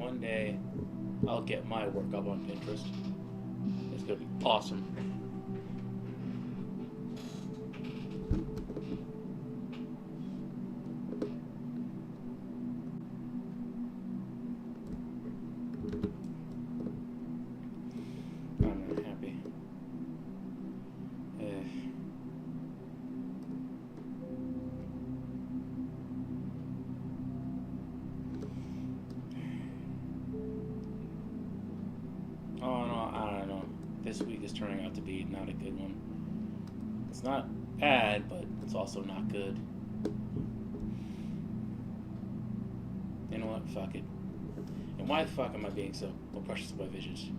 one day I'll get my work up on Pinterest. It's gonna be awesome. I'm not happy. Oh no, I don't know. This week is turning out to be not a good one. It's not bad, but it's also not good. You know what? Fuck it. And why the fuck am I being so precious with my visions?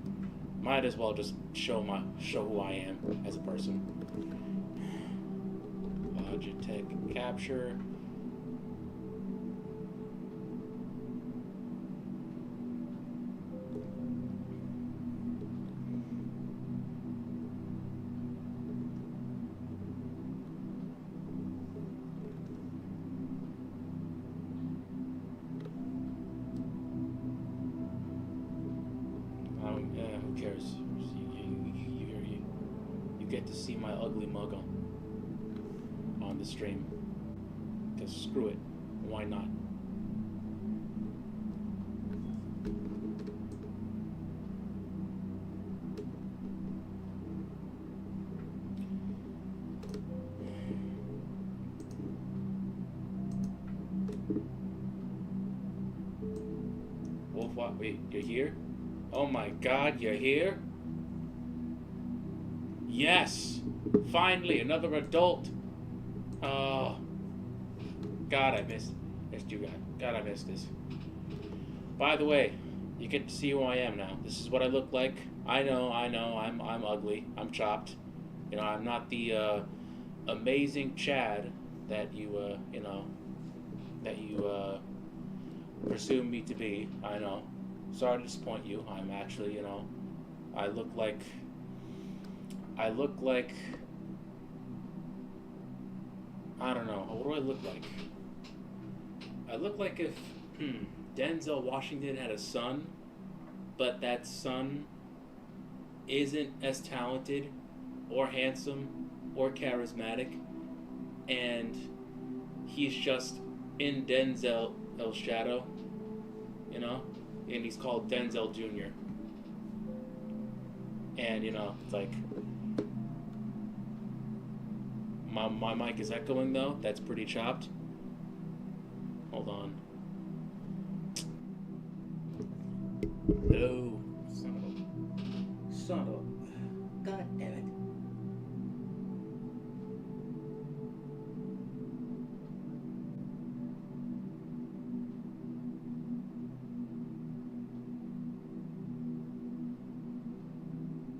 Might as well just show who I am as a person. Logitech capture. Yeah, who cares? You get to see my ugly mug on the stream. Because screw it. Why not? Wolf, what? Wait, you're here? Oh my god, you're here? Yes! Finally, another adult! Oh. God, I missed you guys. God, I missed this. By the way, you get to see who I am now. This is what I look like. I know, I'm ugly. I'm chopped. You know, I'm not the amazing Chad that you presume me to be. I know. Sorry to disappoint you. I'm actually, I look like I don't know. What do I look like? I look like if Denzel Washington had a son, but that son isn't as talented or handsome or charismatic, and he's just in Denzel's shadow, and he's called Denzel Jr. And, it's like, my mic is echoing though. That's pretty chopped. Hold on. Hello. Son of a. God damn it.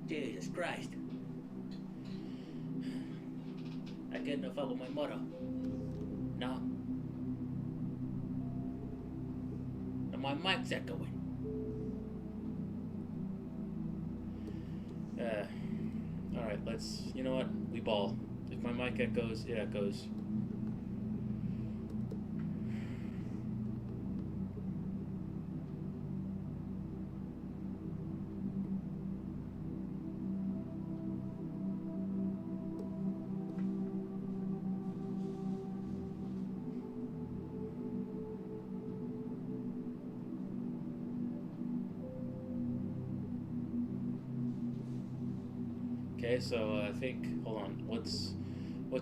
Jesus Christ. I can't follow my motto. No. And my mic's echoing. Alright, you know what? We ball. If my mic echoes, it echoes. Okay, so I think, hold on, what's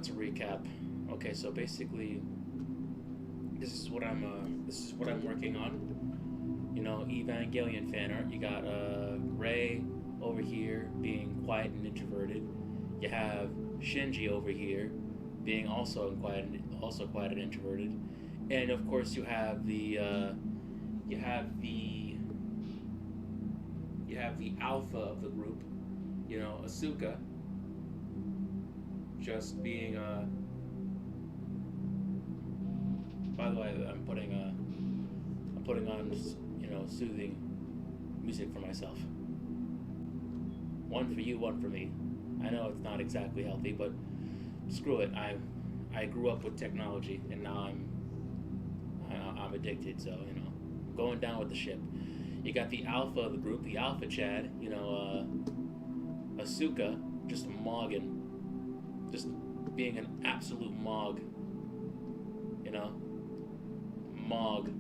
a recap? Okay, so basically, this is what I'm working on. Evangelion fan art. You got Rei over here being quiet and introverted. You have Shinji over here being also quiet and introverted, and of course you have the alpha of the group. Asuka just being by the way, I'm putting on soothing music for myself. One for you, one for me. I know it's not exactly healthy, but screw it. I grew up with technology, and now I'm addicted. So I'm going down with the ship. You got the alpha of the group, the alpha Chad, Asuka, just mogging, just being an absolute mog, mog,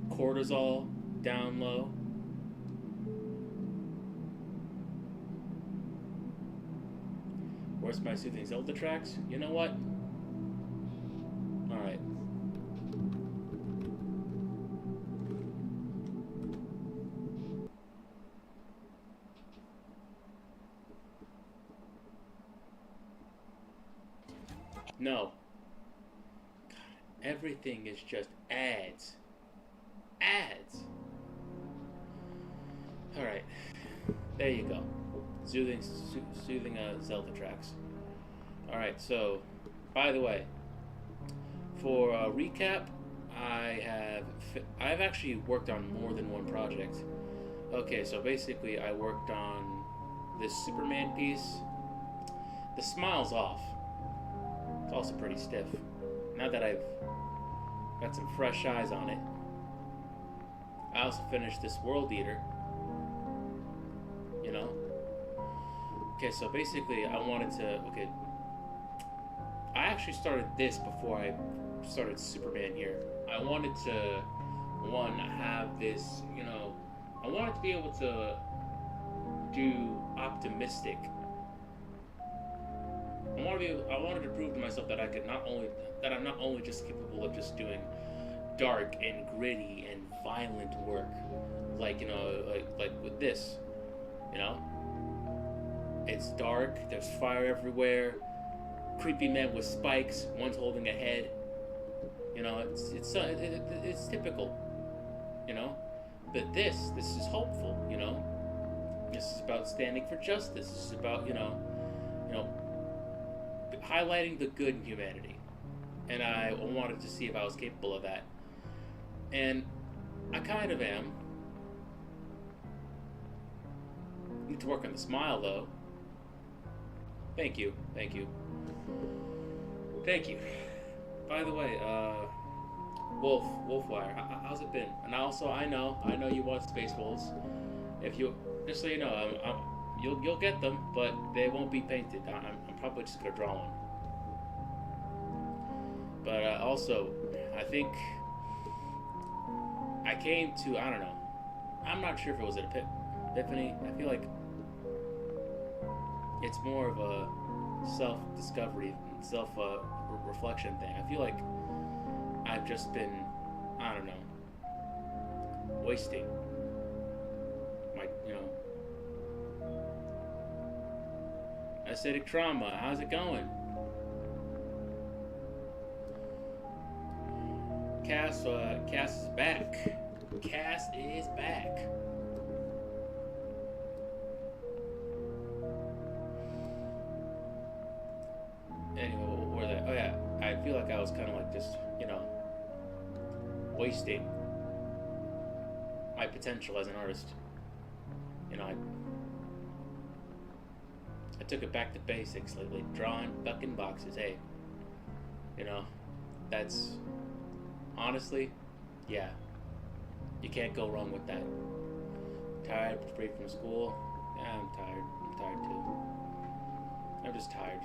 cortisol down low. Where's my soothing Zelda tracks? You know what? All right. No. God, everything is just ads. Ads. All right. There you go. Soothing Zelda tracks. All right. So, by the way, for a recap, I've actually worked on more than one project. Okay, so basically, I worked on this Superman piece. The smile's off. It's also pretty stiff. Now that I've got some fresh eyes on it, I also finished this World Eater. Okay, so basically I actually started this before I started Superman here. I wanted to, have this, I wanted to be able to do optimistic. I wanted to prove to myself that I'm not only just capable of just doing dark and gritty and violent work, like with this, It's dark. There's fire everywhere. Creepy men with spikes. One's holding a head. It's typical. But this is hopeful. This is about standing for justice. This is about highlighting the good in humanity. And I wanted to see if I was capable of that. And I kind of am. Need to work on the smile though. Thank you. By the way, Wolfwire, how's it been? And also, I know you want Space Wolves. If you, just so you know, you'll get them, but they won't be painted. I'm probably just gonna draw one. But also, I think I came to, I don't know. I'm not sure if it was an epiphany. I feel like it's more of a self-discovery, self-reflection thing. I feel like I've just been, I don't know, wasting my, acidic trauma. How's it going? Cass is back. Cass is back. Anyway, what was that? Oh yeah, I feel like I was kind of like just, wasting my potential as an artist. I took it back to basics, like drawing fucking boxes. Hey, that's honestly, yeah, you can't go wrong with that. Tired, free from school. Yeah, I'm tired. I'm tired too. I'm just tired.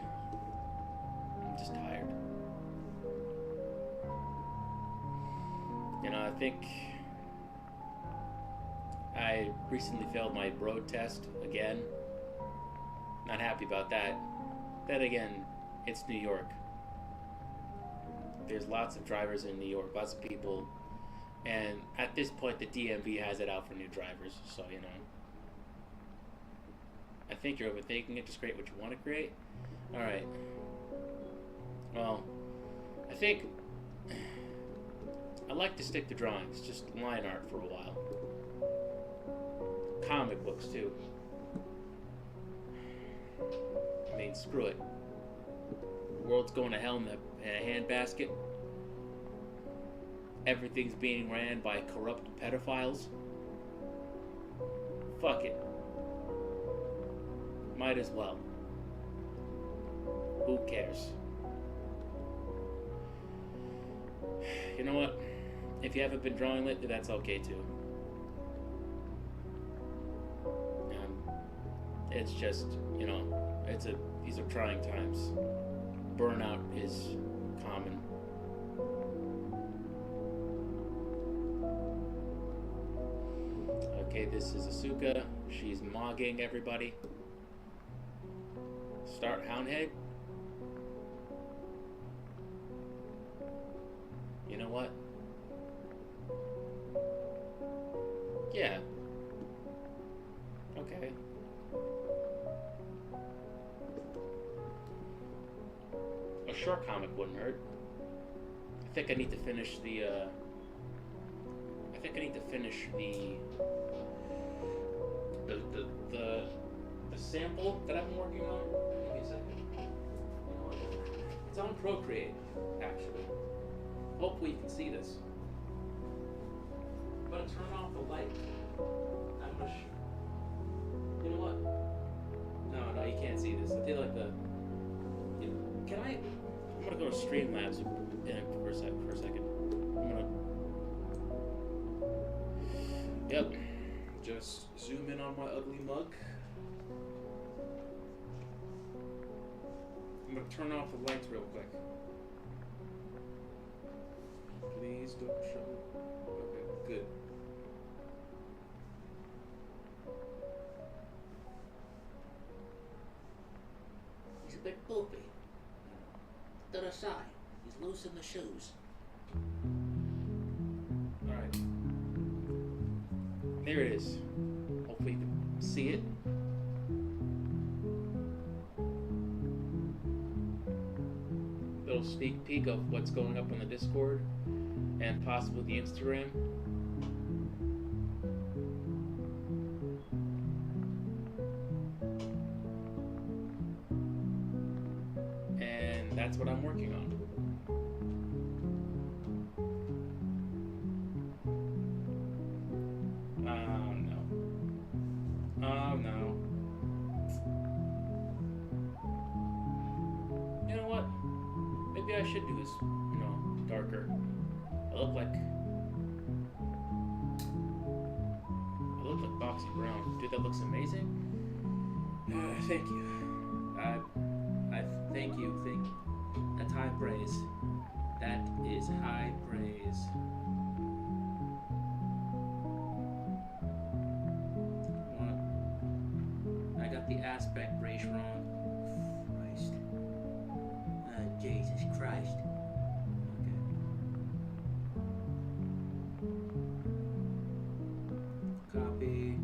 I think I recently failed my road test again. Not happy about that. Then again, it's New York. There's lots of drivers in New York, lots of people. And at this point, the DMV has it out for new drivers, so, I think you're overthinking it. Just create what you want to create. Alright. Well, I think I like to stick to drawings, just line art for a while. Comic books, too. I mean, screw it. The world's going to hell in a handbasket. Everything's being ran by corrupt pedophiles. Fuck it. Might as well. Who cares? You know what? If you haven't been drawing lately, that's okay too. It's just, you know, these are trying times. Burnout is common. Okay, this is Asuka. She's mogging everybody. Start Houndhead. You know what? Yeah. Okay. A short comic wouldn't hurt. I think I need to finish the the sample that I've been working on. Give me a second. You know what? It's on Procreate, actually. Hopefully you can see this. I'm gonna turn off the light. I'm gonna you know what? No, you can't see this. I feel like can I? I'm gonna go to Streamlabs for a second. I'm gonna. Yep. Just zoom in on my ugly mug. I'm gonna turn off the lights real quick. Please don't show me. Okay, good. He's a bit poopy. To the side. He's loose in the shoes. Alright. There it is. Hopefully you can see it. Little sneak peek of what's going up on the Discord and possibly the Instagram. And that's what I'm working on. Oh no. You know what? Maybe I should do this, you know, darker. I look like Boxy Brown. Dude, that looks amazing. Thank you. I thank you. That's high praise. That is high praise. I got the aspect ratio wrong. Christ. Jesus Christ. Okay. Copy.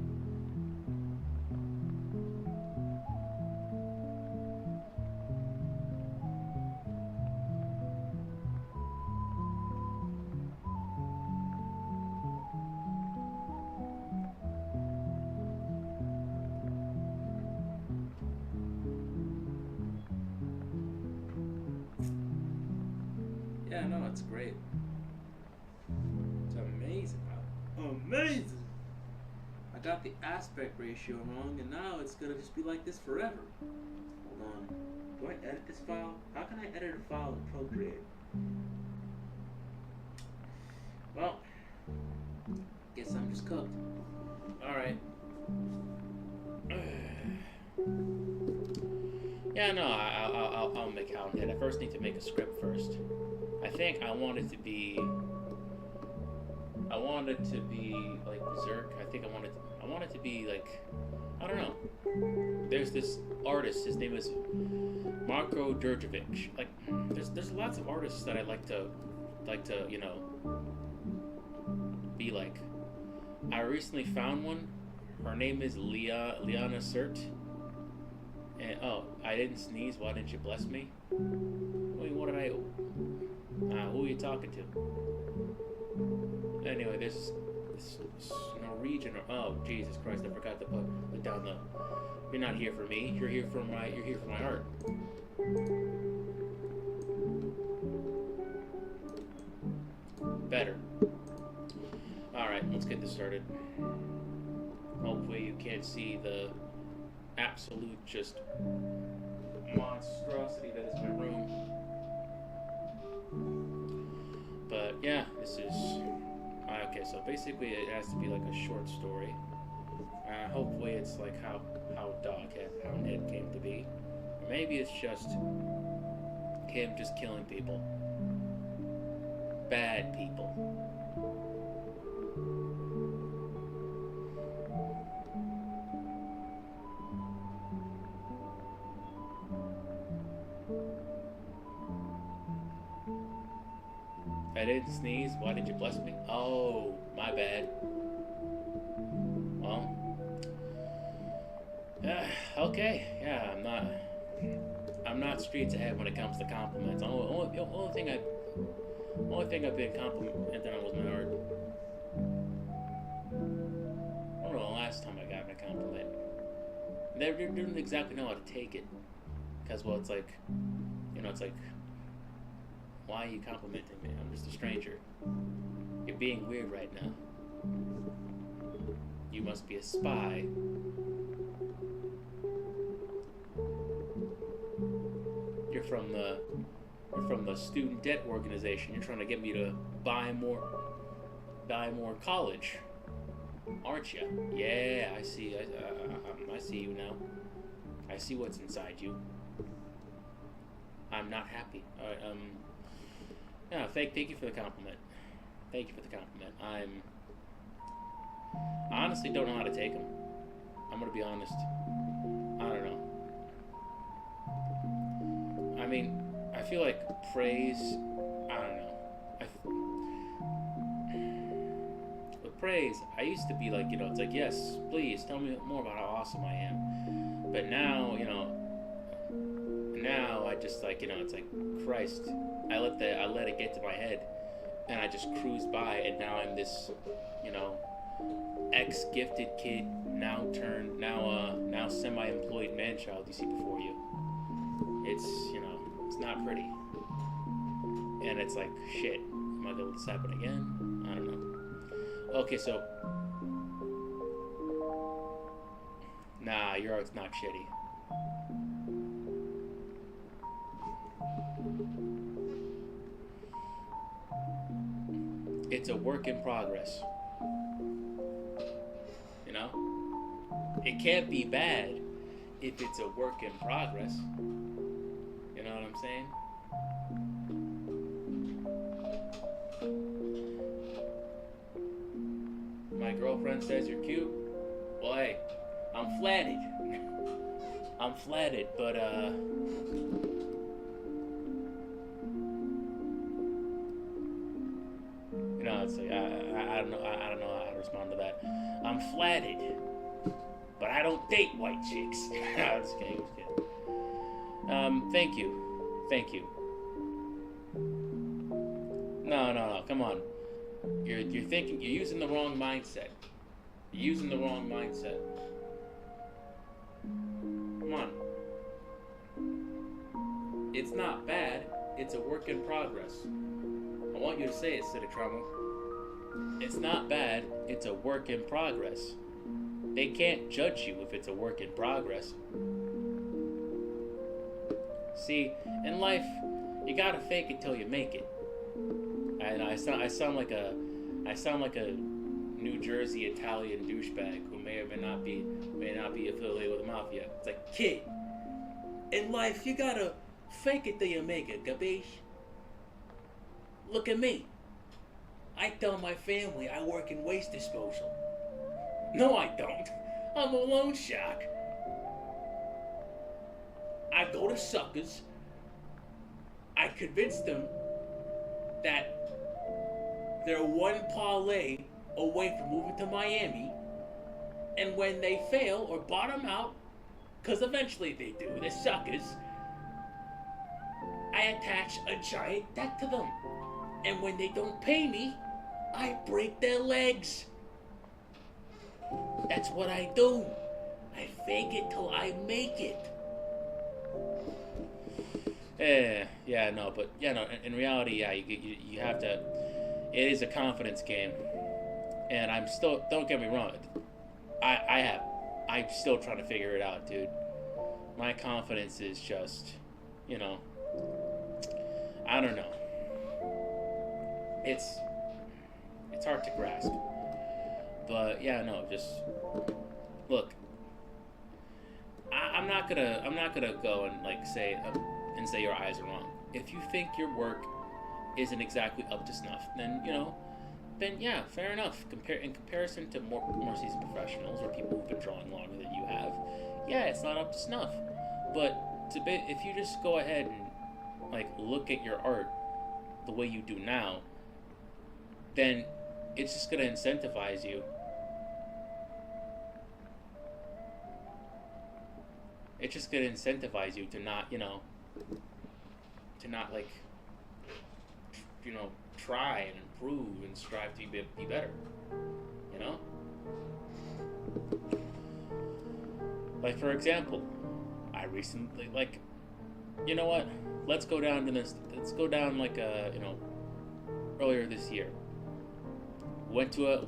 Yeah, no, it's great. It's amazing. Amazing! I got the aspect ratio wrong, and now it's gonna just be like this forever. Hold on. Do I edit this file? How can I edit a file in Procreate? Well, guess I'm just cooked. Alright. Yeah, no, I'll make Houndhead. I first need to make a script first. I think I want it to be like Berserk. I think I want it to be like, I don't know. There's this artist, his name is Marko Đurđević. Like there's lots of artists that I like to you know, be like. I recently found one. Her name is Liana Sert. And oh, I didn't sneeze. Why didn't you bless me? Wait, what did I? Who are you talking to? Anyway, this Norwegian. Oh, Jesus Christ! I forgot to put down the. You're not here for me. You're here for my art. Better. All right, let's get this started. Hopefully, you can't see the absolute just monstrosity that is my room. But Yeah, this is okay. So basically, it has to be like a short story. Hopefully, it's like how Ned came to be. Or maybe it's just him just killing people, bad people. I didn't sneeze. Why did you bless me? Oh, my bad. Well, okay. Yeah, I'm not streets ahead when it comes to compliments. Only thing I've been complimented on was my art. I don't know the last time I got a compliment. They didn't exactly know how to take it, because well, it's like, it's like, why are you complimenting me? I'm just a stranger. You're being weird right now. You must be a spy. You're from the student debt organization. You're trying to get me to buy more college, aren't you? Yeah, I see. I see you now. I see what's inside you. I'm not happy. Yeah, thank you for the compliment. Thank you for the compliment. I honestly don't know how to take them. I'm gonna be honest. I don't know. I mean, I feel like praise. I don't know. With praise, I used to be like, it's like, yes, please tell me more about how awesome I am. But now, now I just like, it's like, Christ, I let it get to my head, and I just cruise by, and now I'm this, ex-gifted kid, now semi-employed man-child you see before you. It's, it's not pretty. And it's like, shit, am I gonna let this happen again? I don't know. Okay, so, nah, your art's not shitty. It's a work in progress. It can't be bad if it's a work in progress. You know what I'm saying? My girlfriend says you're cute. Well, hey, I'm flattered. I'm flattered, but it's like I don't know how to respond to that. I'm flattered, but I don't date white chicks. I was kidding. Thank you. No, come on. You're using the wrong mindset. Come on. It's not bad. It's a work in progress. I want you to say it, Civic Trauma. It's not bad. It's a work in progress. They can't judge you if it's a work in progress. See, in life, you gotta fake it till you make it. And I sound like a New Jersey Italian douchebag who may or may not be affiliated with the mafia. It's like, kid, in life you gotta fake it till you make it, capiche? Look at me. I tell my family I work in waste disposal. No, I don't. I'm a loan shark. I go to suckers. I convince them that they're one parlay away from moving to Miami. And when they fail or bottom out, because eventually they do, they're suckers, I attach a giant debt to them. And when they don't pay me, I break their legs. That's what I do. I fake it till I make it. In reality, you have to. It is a confidence game, and I'm still. Don't get me wrong. I'm still trying to figure it out, dude. My confidence is just, I don't know. it's hard to grasp. But yeah, no, just look. I'm not gonna go and like say and say your eyes are wrong. If you think your work isn't exactly up to snuff, then then yeah, fair enough. In comparison to more seasoned professionals or people who've been drawing longer than you have, yeah, it's not up to snuff. But if you just go ahead and like look at your art the way you do now, then it's just gonna incentivize you. It's just gonna incentivize you to not, to not like, try and improve and strive to be better. You know? Like, for example, I recently, like, you know what? Let's go down like, earlier this year. Went to a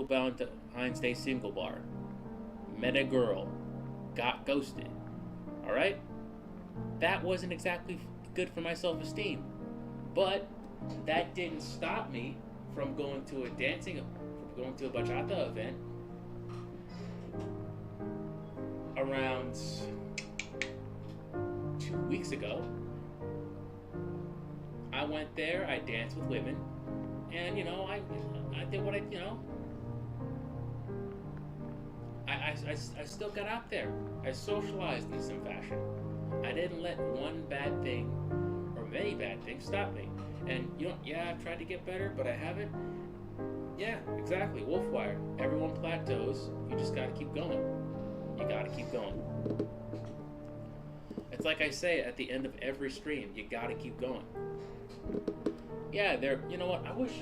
Valentine's Day single bar. Met a girl. Got ghosted. Alright? That wasn't exactly good for my self-esteem. But that didn't stop me from going to a bachata event around 2 weeks ago. I went there, I danced with women, and I did what I still got out there. I socialized in some fashion. I didn't let one bad thing or many bad things stop me. And I've tried to get better, but I haven't. Yeah, exactly. Wolfwire. Everyone plateaus. You just gotta keep going. You gotta keep going. It's like I say at the end of every stream, you gotta keep going. Yeah, you know what? I wish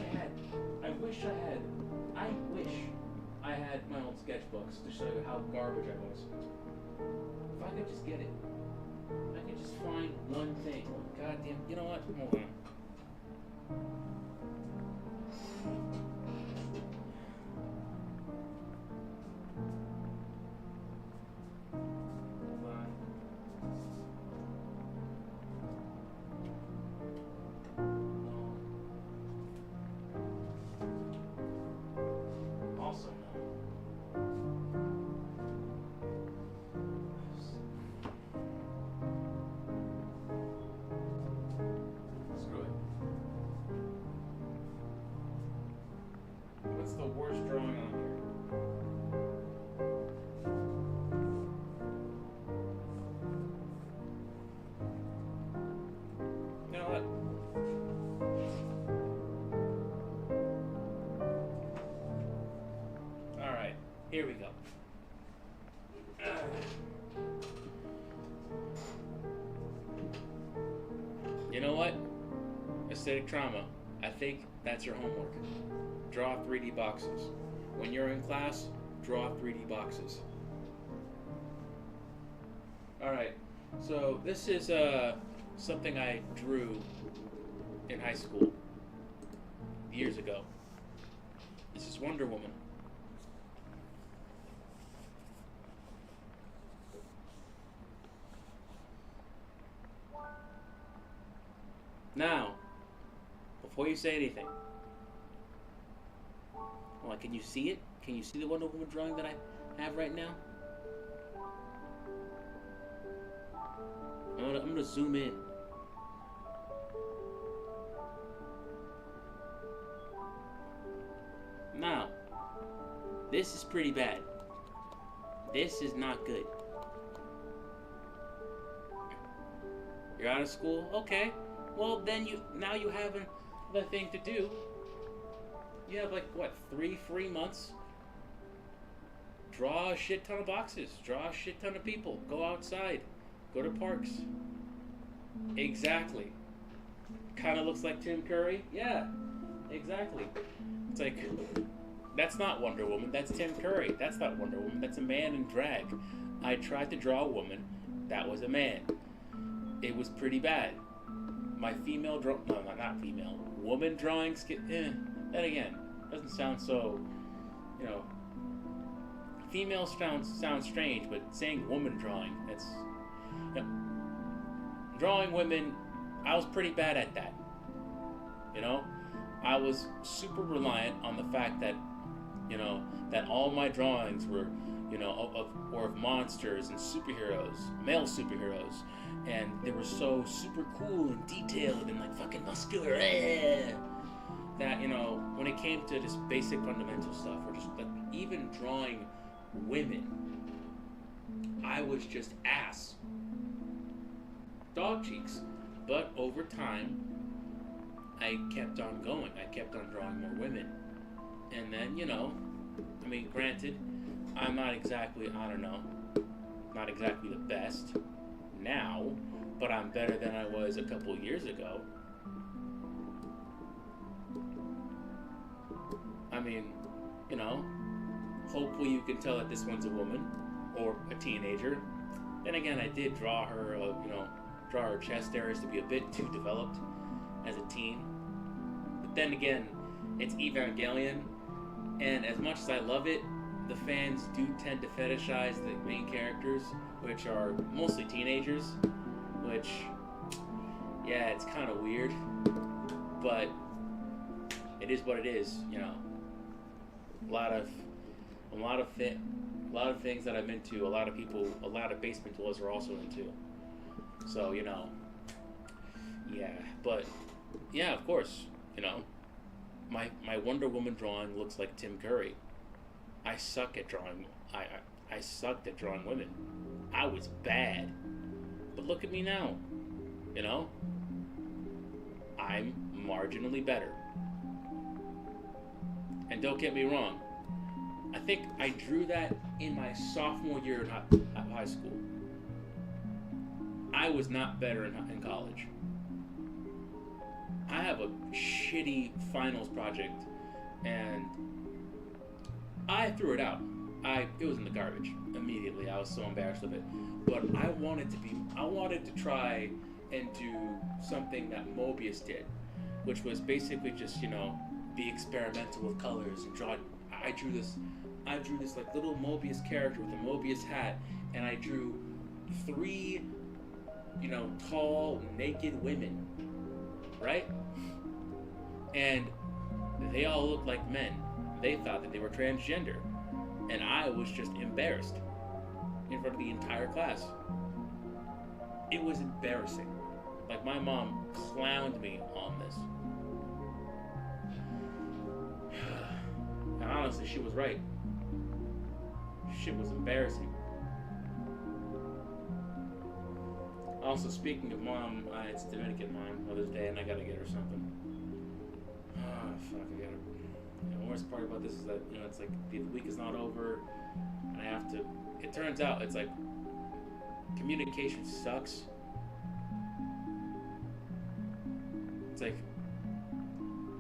I had my old sketchbooks to show you how garbage I was. If I could just get it. If I could just find one thing. Goddamn, you know what? Hold on. What's the worst drawing on here? You know what? Alright, here we go. You know what? Aesthetic trauma. I think that's your homework. Draw 3D boxes. When you're in class, draw 3D boxes. Alright, so this is something I drew in high school years ago. This is Wonder Woman. Now, before you say anything, well, can you see it? Can you see the Wonder Woman drawing that I have right now? I'm gonna zoom in. Now, this is pretty bad. This is not good. You're out of school? Okay. Well, then now you have another thing to do. You have like, what, 3 free months? Draw a shit ton of boxes. Draw a shit ton of people. Go outside. Go to parks. Exactly. Kind of looks like Tim Curry. Yeah, exactly. It's like, that's not Wonder Woman. That's Tim Curry. That's not Wonder Woman. That's a man in drag. I tried to draw a woman. That was a man. It was pretty bad. My woman drawing then again, doesn't sound so, female sounds strange, but saying woman drawing, that's, drawing women, I was pretty bad at that, I was super reliant on the fact that, that all my drawings were, of monsters and superheroes, male superheroes, and they were so super cool and detailed and like fucking muscular, that, when it came to just basic fundamental stuff, or just like even drawing women, I was just ass. Dog cheeks. But over time, I kept on going. I kept on drawing more women. And then, granted, I'm not exactly, not exactly the best now, but I'm better than I was a couple years ago. Hopefully you can tell that this one's a woman or a teenager. Then again, I did draw her, draw her chest areas to be a bit too developed as a teen. But then again, it's Evangelion, and as much as I love it, the fans do tend to fetishize the main characters, which are mostly teenagers, which, yeah, it's kind of weird, but it is what it is, A lot of things that I'm into, a lot of basement dwellers are also into. So, yeah, but, yeah, of course, my Wonder Woman drawing looks like Tim Curry. I suck at drawing, I sucked at drawing women. I was bad. But look at me now, I'm marginally better. And don't get me wrong, I think I drew that in my sophomore year at high school. I was not better in college. I have a shitty finals project, and I threw it out. It was in the garbage immediately. I was so embarrassed of it. But I wanted to try and do something that Mobius did, which was basically just, be experimental with colors and draw. I drew this like little Mobius character with a Mobius hat, and I drew 3, tall, naked women, right? And they all looked like men. They thought that they were transgender, and I was just embarrassed in front of the entire class. It was embarrassing. Like, my mom clowned me on this. And honestly, she was right. Shit was embarrassing. Also, speaking of mom, it's Dominican Mother's Day, and I gotta get her something. Fuck, I gotta. The worst part about this is that, it's like the week is not over, and I have to. It turns out it's like communication sucks. It's like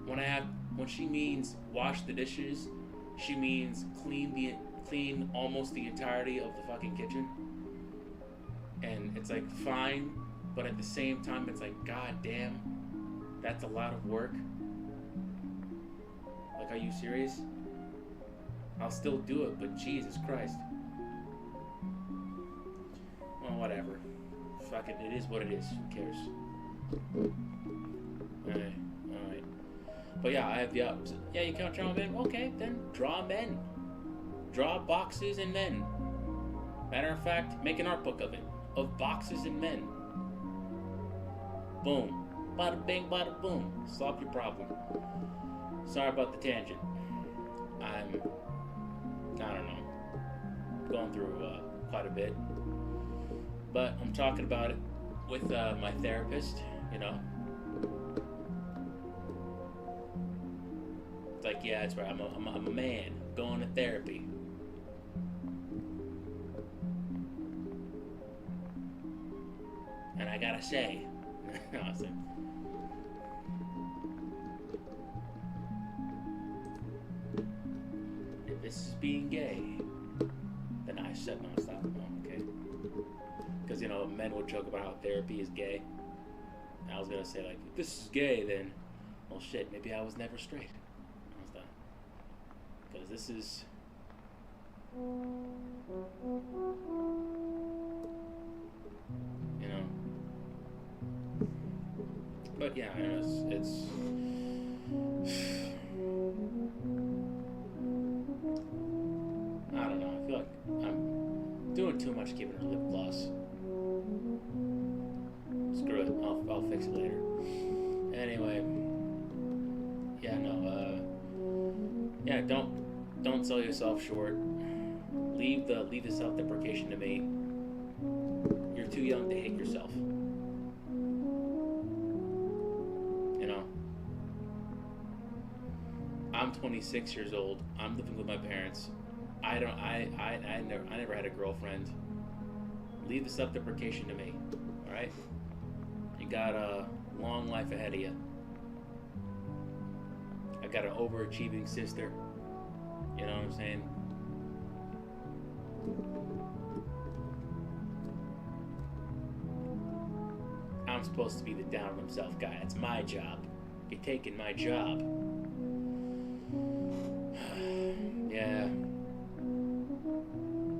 when she means wash the dishes, she means clean almost the entirety of the fucking kitchen. And it's like fine, but at the same time it's like, god damn, that's a lot of work. Like, are you serious? I'll still do it, but Jesus Christ. Well, whatever. Fuck it, it is what it is. Who cares? Alright. But yeah, I have the opposite. Yeah, you can't draw men? Okay, then draw men. Draw boxes and men. Matter of fact, make an art book of it. Of boxes and men. Boom. Bada bing, bada boom. Solve your problem. Sorry about the tangent. I don't know, going through quite a bit. But I'm talking about it with my therapist, It's like, yeah, that's right, I'm a man going to therapy. And I gotta say, if this is being gay, then I said no, stop. Okay? Because, men will joke about how therapy is gay. And I was gonna say, like, if this is gay, then, well, shit, maybe I was never straight. How's that? Because this is... But yeah, it's I don't know. I feel like I'm doing too much giving her lip gloss. Screw it. I'll fix it later. Anyway, yeah, no. Yeah, don't sell yourself short. Leave the self-deprecation to me. You're too young to hate yourself. You know. I'm 26 years old. I'm living with my parents. I never had a girlfriend. Leave the self-deprecation to me. All right? You got a long life ahead of you. I got an overachieving sister. You know what I'm saying? I'm supposed to be the down on himself guy. It's my job. You're taking my job. Yeah.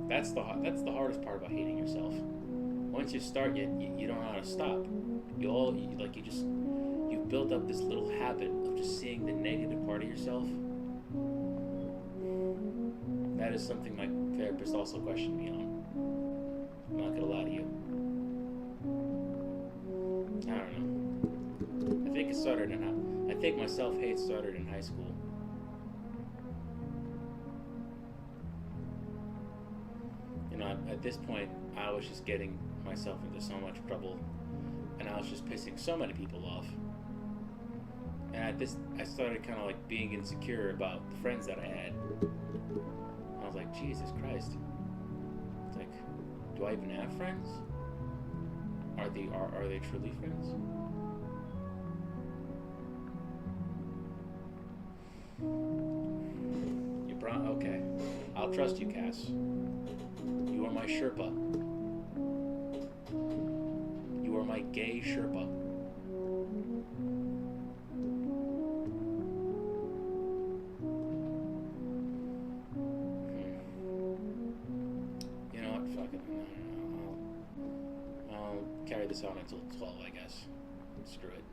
That's the hardest part about hating yourself. Once you start, you don't know how to stop. You've built up this little habit of just seeing the negative part of yourself. That is something my therapist also questioned me on. I'm not gonna lie to you. I don't know. I think my self-hate started in high school. You know, at this point, I was just getting myself into so much trouble, and I was just pissing so many people off. And I started kind of like being insecure about the friends that I had. And I was like, Jesus Christ. It's like, do I even have friends? Are they truly friends? Okay. I'll trust you, Cass. You are my Sherpa. You are my gay Sherpa. You know what? Fuck it. I'll carry this on until 12, I guess. Screw it.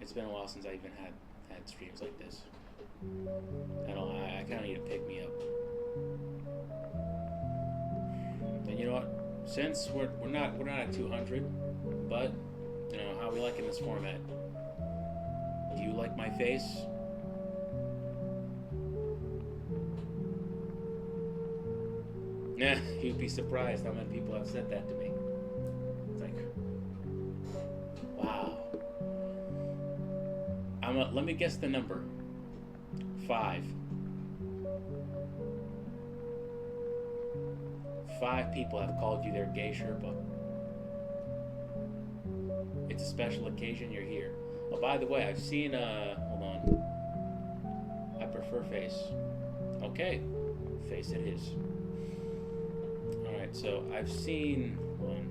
It's been a while since I even had streams like this. I kind of need to pick me up. And you know what? Since we're not at 200, but you know how we like in this format. Do you like my face? Nah, you'd be surprised how many people have said that to me. It's like, wow. Let me guess the number. 5. 5 people have called you their gay Sherpa. It's a special occasion, you're here. Oh, by the way, I've seen, hold on. I prefer face. Okay, face it is. Alright, so I've seen, hold on.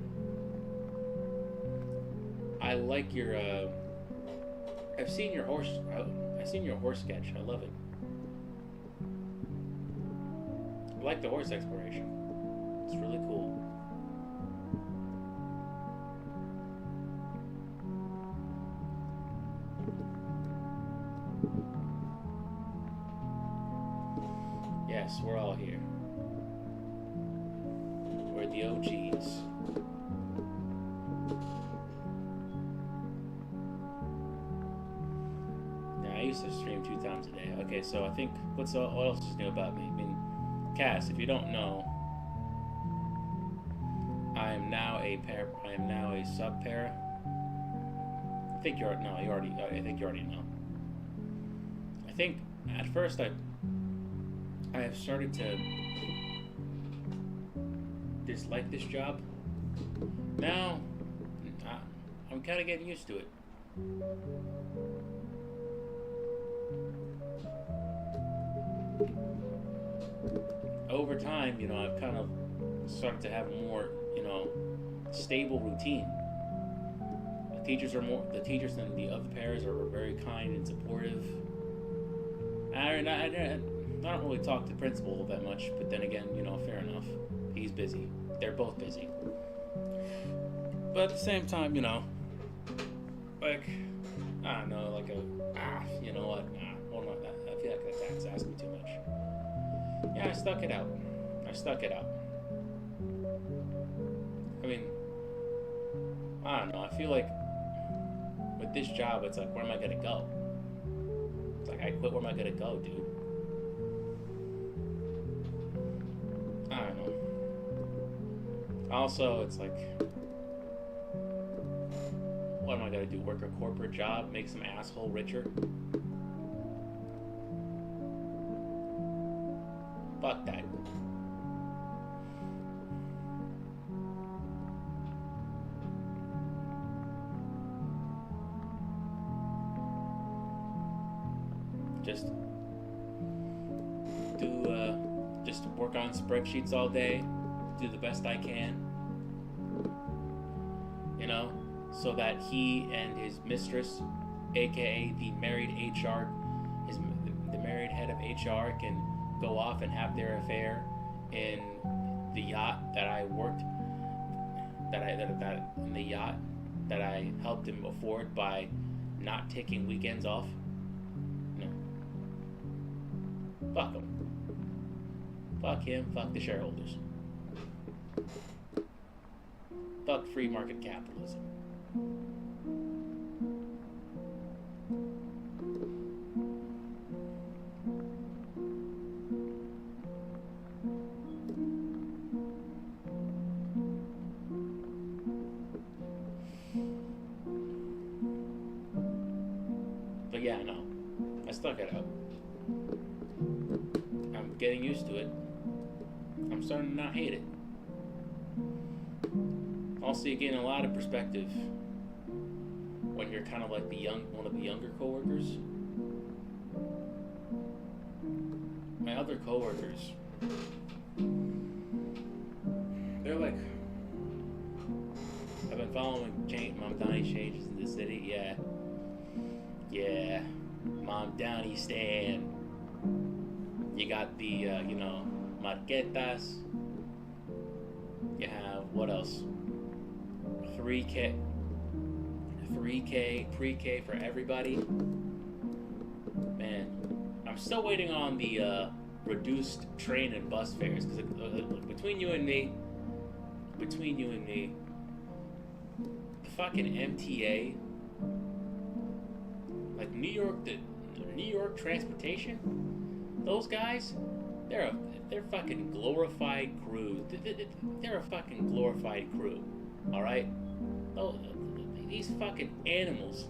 I like your, I've seen your horse sketch. I love it. I like the horse exploration. It's really cool. Yes, we're all here. We're the OGs. Now, I used to stream 2 times a day. Okay, so I think, what else is new about me? I mean, Cass, if you don't know, I am now a sub-para. I think you already know. I think at first I have started to dislike this job. Now I'm kind of getting used to it. Over time, you know, I've kind of started to have a more, you know, stable routine. The teachers and the other pairs are very kind and supportive. I don't really talk to the principal that much, but then again, you know, fair enough. He's busy. They're both busy. But at the same time, you know, like, I don't know, like you know what? Hold on, I feel like that's asking too much. Yeah, I stuck it out. I stuck it out. I mean, I don't know. I feel like with this job, it's like, where am I gonna go? It's like, I quit. Where am I gonna go, dude? I don't know. Also, it's like, what am I gonna do? Work a corporate job, make some asshole richer? Fuck that. Just work on spreadsheets all day, do the best I can, you know, so that he and his mistress, aka the married HR, the married head of HR, can go off and have their affair in the yacht that I worked, in the yacht that I helped him afford by not taking weekends off. No. Fuck him. Fuck him, fuck the shareholders. Fuck free market capitalism. But yeah, no. I stuck it out. I'm getting used to it. I'm starting to not hate it. Also, you gain a lot of perspective when you're kind of like one of the younger coworkers. My other coworkers, they're like, I've been following Mom Donnie changes in the city. Yeah, Mom Donnie stand. You got the, Marquetas. You have, what else? 3K, pre-K for everybody. Man, I'm still waiting on the reduced train and bus fares, because between you and me, the fucking MTA, like New York transportation, those guys, they're fucking glorified crew. They're a fucking glorified crew, all right? These fucking animals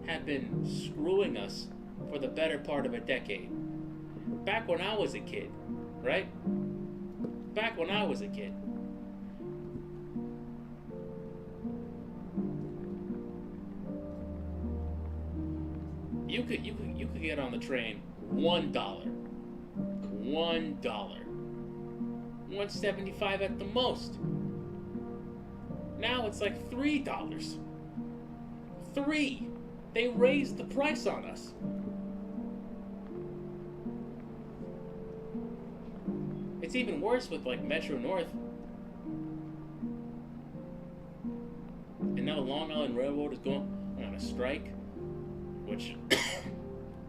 have been screwing us for the better part of a decade. Back when I was a kid, right? Back when I was a kid. You could get on the train $1. $1.75 at the most. Now it's like $3. They raised the price on us. It's even worse with like Metro North. And now Long Island Railroad is going on a strike, which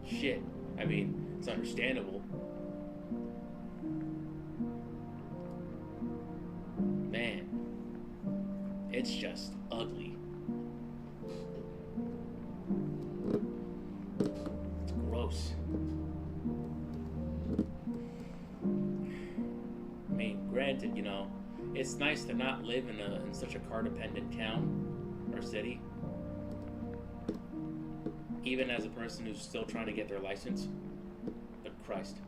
shit. I mean, it's understandable. Man, it's just ugly. It's gross. I mean, granted, it's nice to not live in such a car-dependent town or city. Even as a person who's still trying to get their license. But Christ.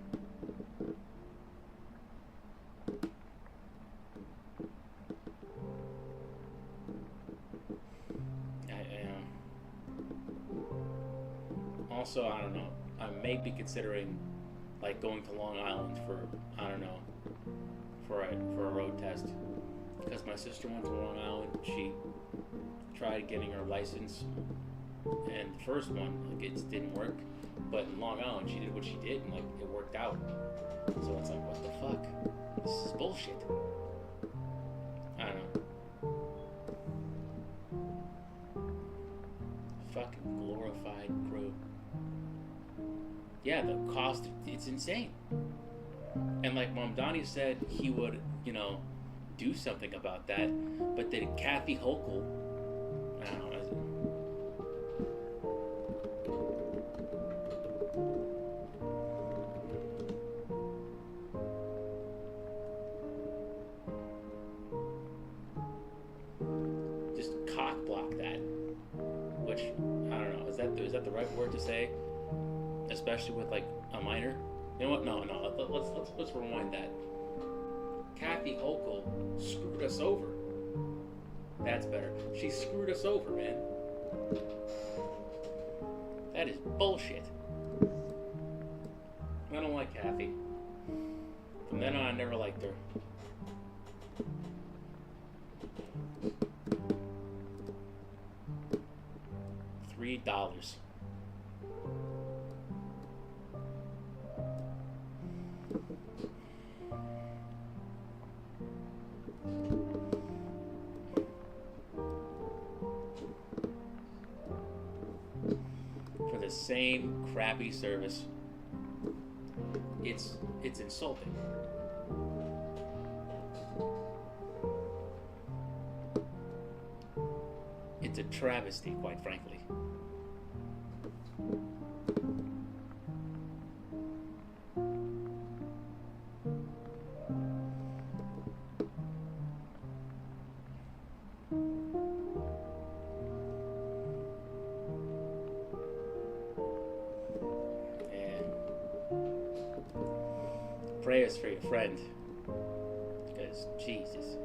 Also, I don't know. I may be considering like going to Long Island for a road test, because my sister went to Long Island. She tried getting her license, and the first one, like, it didn't work. But in Long Island, she did what she did, and like it worked out. So it's like, what the fuck? This is bullshit. I don't know. Fucking glorified glorified crew. Yeah, the cost, it's insane. And like Mamdani said, he would, do something about that. But then Kathy Hochul, I don't know, just cock block that. Which, I don't know, is that the right word to say? Especially with like a minor? You know what? No. Let's rewind that. Kathy Hochul screwed us over. That's better. She screwed us over, man. That is bullshit. I don't like Kathy. From then on, I never liked her. $3. For the same crappy service. It's insulting. It's a travesty, quite frankly. Prayers for your friend, because Jesus.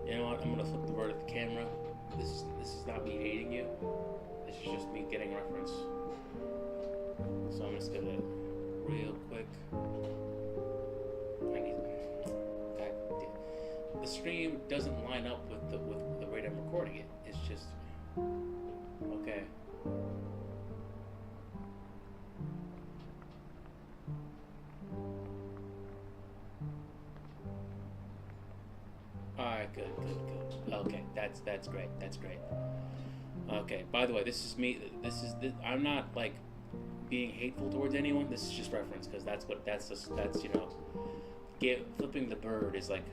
You know what? I'm gonna flip the word at the camera. This is not me hating you. This is just me getting reference. So I'm just gonna real quick. The stream doesn't line up with the rate I'm recording it. It's just okay. Alright, good. Okay, that's great. Okay, by the way, this is me. I'm not like being hateful towards anyone. This is just reference, because that's flipping the bird is like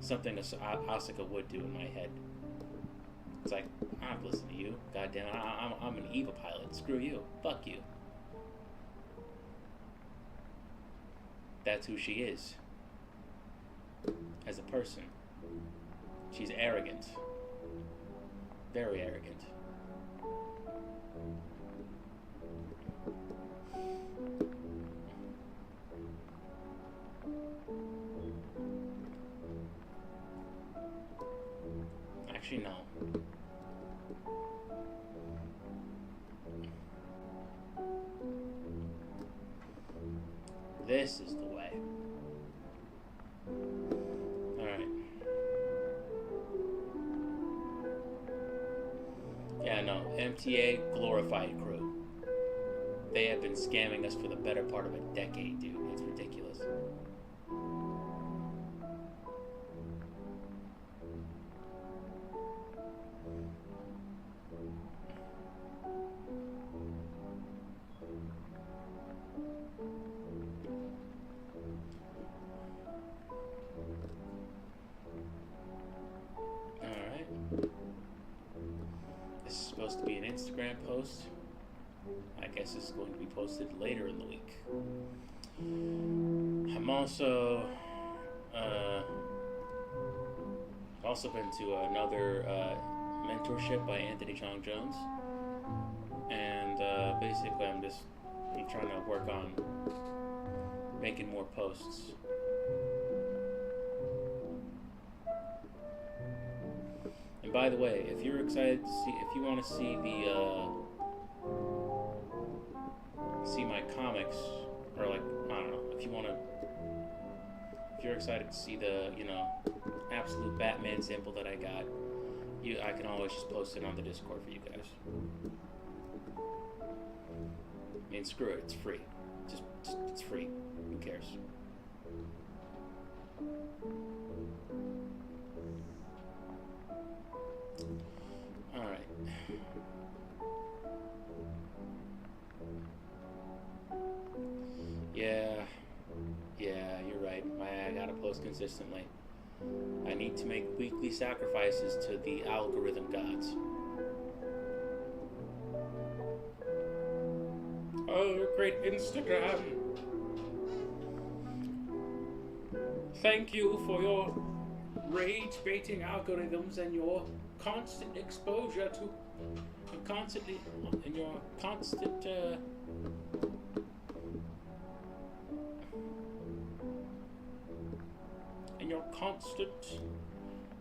something Asuka would do in my head. It's like, I don't listen to you. Goddamn, I'm an EVA pilot. Screw you. Fuck you. That's who she is. As a person. She's arrogant. Very arrogant. Actually, no. This is the way. Alright. Yeah, no. MTA glorified crew. They have been scamming us for the better part of a decade, dude. It's ridiculous. To be an Instagram post. I guess it's going to be posted later in the week. I'm also been to another mentorship by Anthony Chong Jones, and basically I'm trying to work on making more posts. And by the way, if you're excited to see, if you want to see see my comics, or like, I don't know, if you're excited to see the, absolute Batman sample that I got, I can always just post it on the Discord for you guys. I mean, screw it, it's free. Just it's free. Who cares? Alright. Yeah, you're right. I gotta post consistently. I need to make weekly sacrifices to the algorithm gods. Oh, great Instagram! Thank you for your rage-baiting algorithms and your constant exposure to constantly and your constant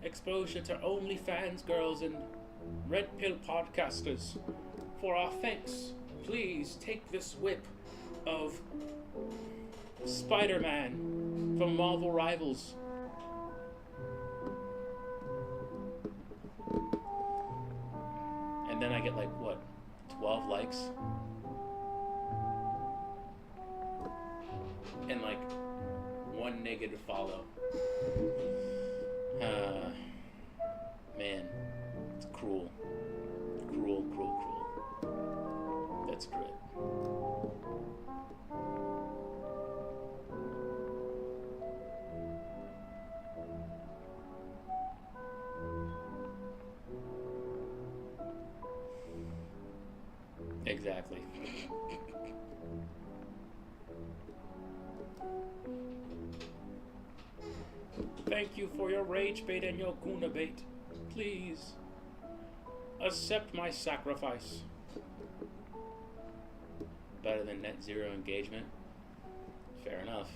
exposure to OnlyFans girls and red pill podcasters. For our thanks, please take this whip of Spider-Man from Marvel Rivals. And then I get like, what, 12 likes? And like, one negative follow. Man, it's cruel. Cruel, cruel, cruel. That's great. Exactly. Thank you for your rage bait and your guna bait. Please accept my sacrifice. Better than net zero engagement? Fair enough.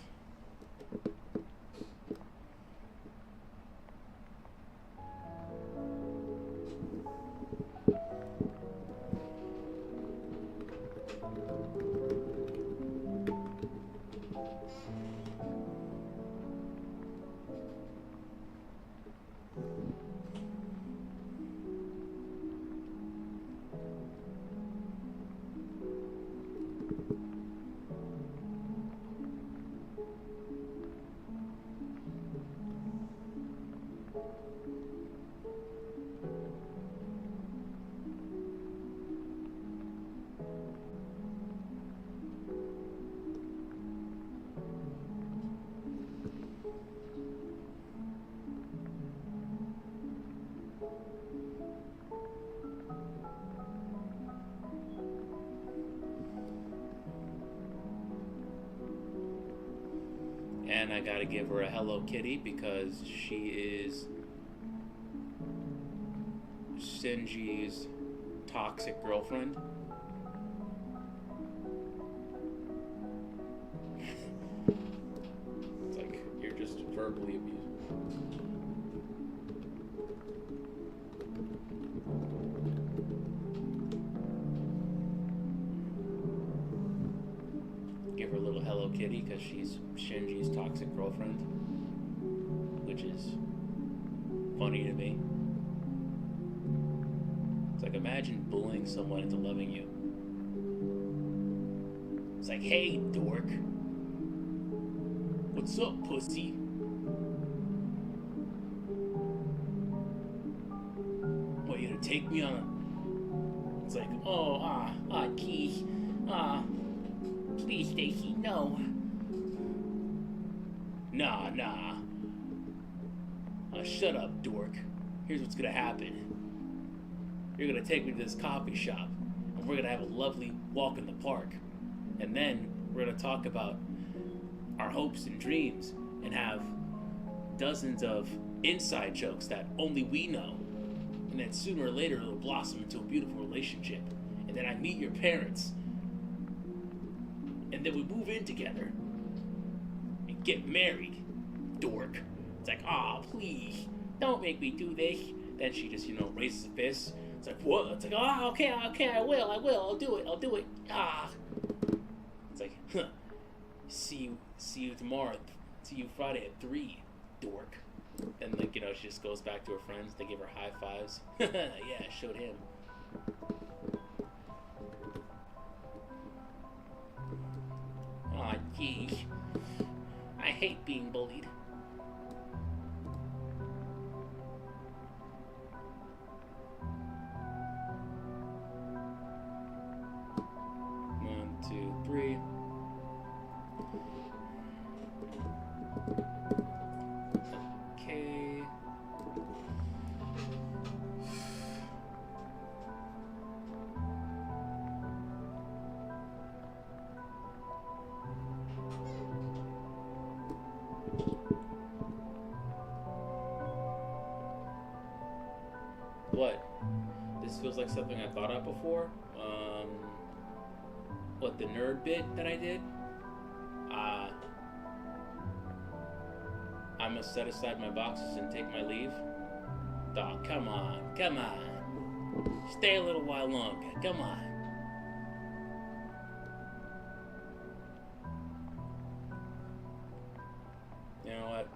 And I gotta give her a Hello Kitty because she is Shinji's toxic girlfriend. It's like you're just verbally abused. Give her a little Hello Kitty because she's Shinji's toxic girlfriend, which is funny to me. It's like, imagine bullying someone into loving you. It's like, hey, dork. What's up, pussy? What, you gonna take me on a... It's like, oh, geez. Please, Stacy, no. Nah. Shut up, dork. Here's what's gonna happen. You're gonna take me to this coffee shop, and we're gonna have a lovely walk in the park. And then we're gonna talk about our hopes and dreams, and have dozens of inside jokes that only we know. And then sooner or later, it'll blossom into a beautiful relationship. And then I meet your parents. And then we move in together and get married, dork. It's like, please, don't make me do this. Then she just, raises a fist. It's like, what? It's like, okay, I will, I'll do it. It's like, see you tomorrow. See you Friday at 3, dork. And she just goes back to her friends. They give her high fives. Yeah, I showed him. Geez. I hate being bullied. What? This feels like something I thought of before. What, the nerd bit that I did? Uh, I must set aside my boxes and take my leave. Dog, come on, come on. Stay a little while longer, come on. You know what?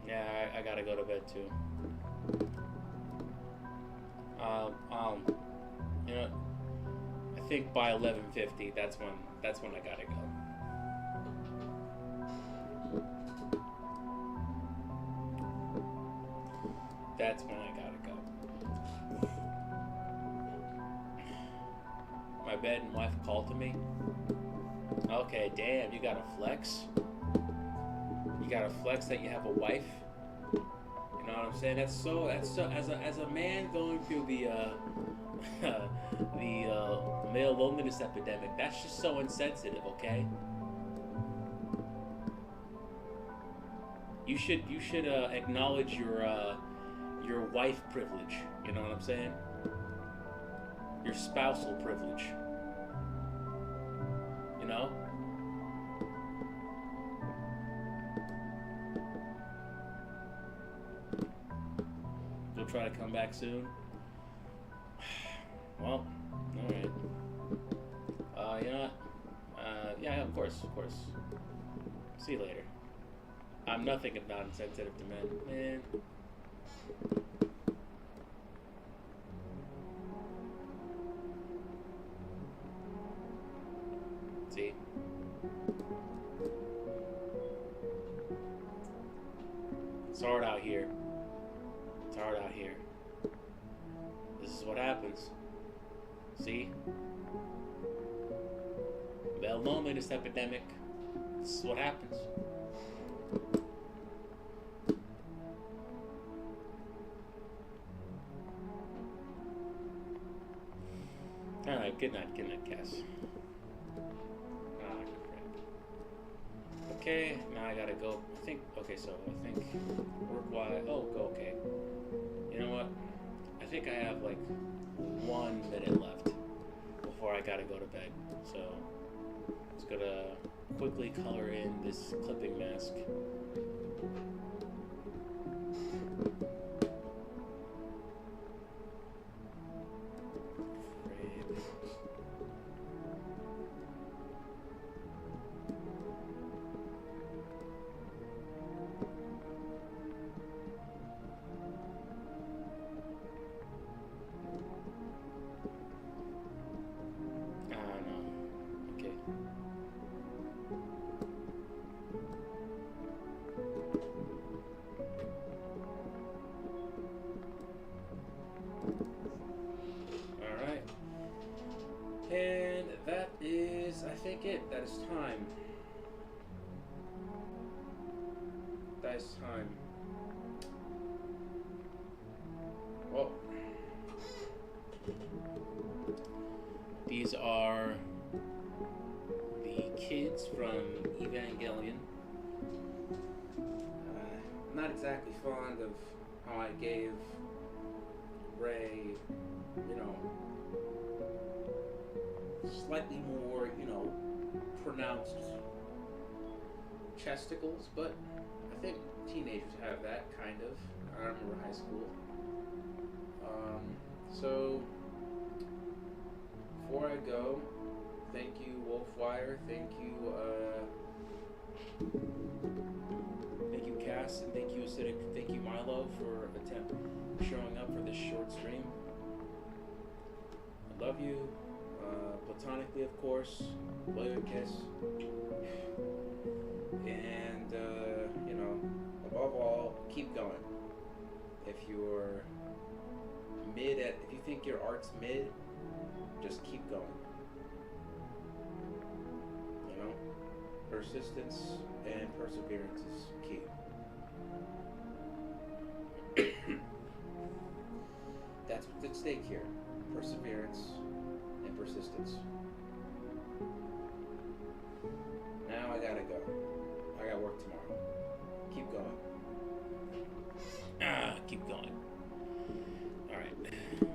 Yeah, I gotta go to bed too. You know, I think by 11:50, that's when I gotta go. That's when I gotta go. My bed and wife called to me. Okay, damn, you gotta flex. You gotta flex that you have a wife. You know what I'm saying? That's so. As a man going through the male loneliness epidemic, that's just so insensitive. Okay. You should acknowledge your wife privilege. You know what I'm saying? Your spousal privilege. You know? You'll try to come back soon? Well, alright. You know what? Yeah, of course. See you later. I'm nothing if not insensitive to men. Man. See? It's hard out here. It's hard out here. This is what happens. See? Male loneliness epidemic. This is what happens. Alright, good night, Cass. Ah, crap. Okay, now I gotta go. I think work-wise. Oh, okay. You know what? I think I have like 1 minute left before I gotta go to bed. So, just gonna quickly color in this clipping mask. And that is, I think, it. That is time. That is time. Well, these are the kids from Evangelion. Not exactly fond of how I gave Rey, you know, slightly more, you know, pronounced chesticles, but I think teenagers have that, kind of. I remember high school. So, before I go, thank you, Wolfwire, thank you, Cass, and thank you, Acidic, thank you, Milo, for showing up for this short stream. I love you. Platonically, of course, blow your kiss, and you know, above all, keep going. If you're if you think your art's mid, just keep going. You know, persistence and perseverance is key. That's what's at stake here: perseverance and persistence. Now I gotta go. I got work tomorrow. Keep going. Keep going. Alright.